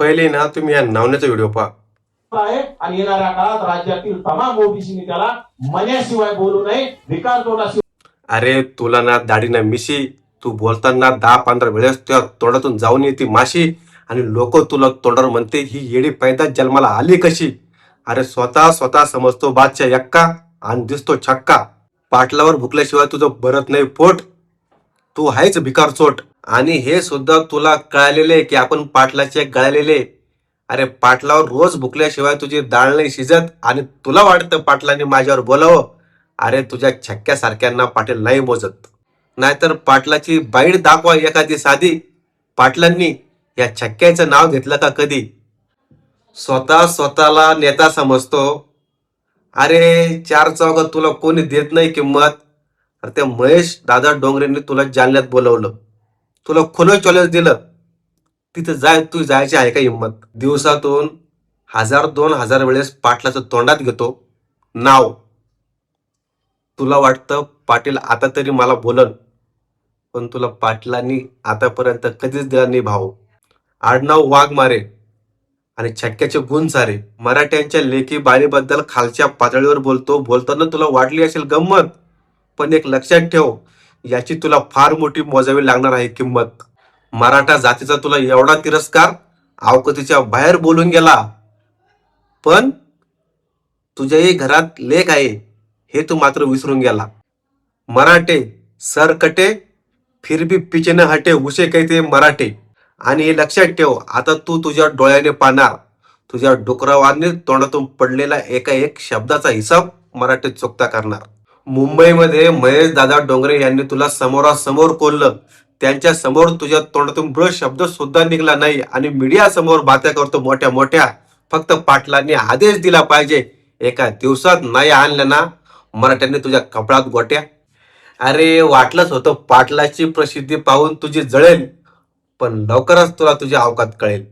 पहिले ना तुम्ही या नावण्याचा व्हिडिओ पहा आहे आणि येणाऱ्या काळात राज्यातील तमाम ओबीसीने त्याला मन्याशिवाय बोलू नये, भिकार तोटाशिवाय. अरे तुला ना दाढी ना मिशी, तू बोलताना 10-15 वेळेस तुझ्या तोंडातून जाऊन येते माशी आणि लोक तुला तोंडावर म्हणते ही येडी पैदा जन्माला आली कशी. अरे स्वतः स्वतः समजतो बादशाह यक्का आणि दिसतो छक्का. पाटलावर भुकल्याशिवाय तुझं भरत नाही पोट. तू आहेच भिकार चोट. आणि हे सुद्धा तुला कळालेले की आपण पाटलाचे गळालेले. अरे पाटलावर रोज भुकल्याशिवाय तुझी डाळ नाही शिजत आणि तुला वाटतं पाटलांनी माझ्यावर बोलावं. अरे तुझ्या छक्क्यासारख्यांना पाटील नाही मोजत. नाहीतर पाटलाची बाईट दाखवा एखादी साधी. पाटलांनी या छक्क्याचं नाव घेतलं का कधी. स्वतः स्वतःला नेता समजतो. अरे चार चौघात तुला कोणी देत नाही किंमत. अरे त्या महेश दादा डोंगरेंनी तुला जालन्यात बोलवलं, तुला खुलं चॉलेंज दिलं. तिथं तू जायची आहे का हिंमत. दिवसातून 1000-2000 वेळेस पाटलाचं तोंडात घेतो नाव. तुला वाटतं पाटील आता तरी मला बोलन, पण तुला पाटलांनी आतापर्यंत कधीच दिला नाही भाऊ. आडनाव वाघमारे आणि छक्क्याचे गुण सारे. मराठ्यांच्या लेखी बाणीबद्दल खालच्या पातळीवर बोलतो. बोलताना तुला वाटली असेल गंमत, पण एक लक्षात ठेव, याची तुला फार मोठी मोजावी लागणार आहे किंमत. मराठा जातीचा तुला एवढा तिरस्कार अवकतीच्या बाहेर बोलून गेला, पण तुझ्याही घरात लेख आहे हे तू मात्र विसरून गेला. मराठे सर कटे फिर भी पीछे न हटे उसे कहते मराठे. आणि हे लक्षात ठेव, आता तू तुझ्या डोळ्याने पाहणार तुझ्या डुकरावाने तोंडातून पडलेला एका एक शब्दाचा हिसाब मराठीत चुकता करणार. मुंबईमध्ये महेश दादा डोंगरे यांनी तुला समोरासमोर कोल्लं. त्यांच्या समोर तुझ्या तोंडातून ब्र शब्द सुद्धा निघला नाही आणि मीडिया समोर बात्या करतो मोठ्या मोठ्या. फक्त पाटलांनी आदेश दिला पाहिजे, एका दिवसात नाही आणलं ना मराठ्यांनी तुझ्या कपडात गोट्या. अरे वाटलंच होतं पाटलाची प्रसिद्धी पाहून तुझी जळेल, पण लवकरच तुला तुझ्या अवकात कळेल.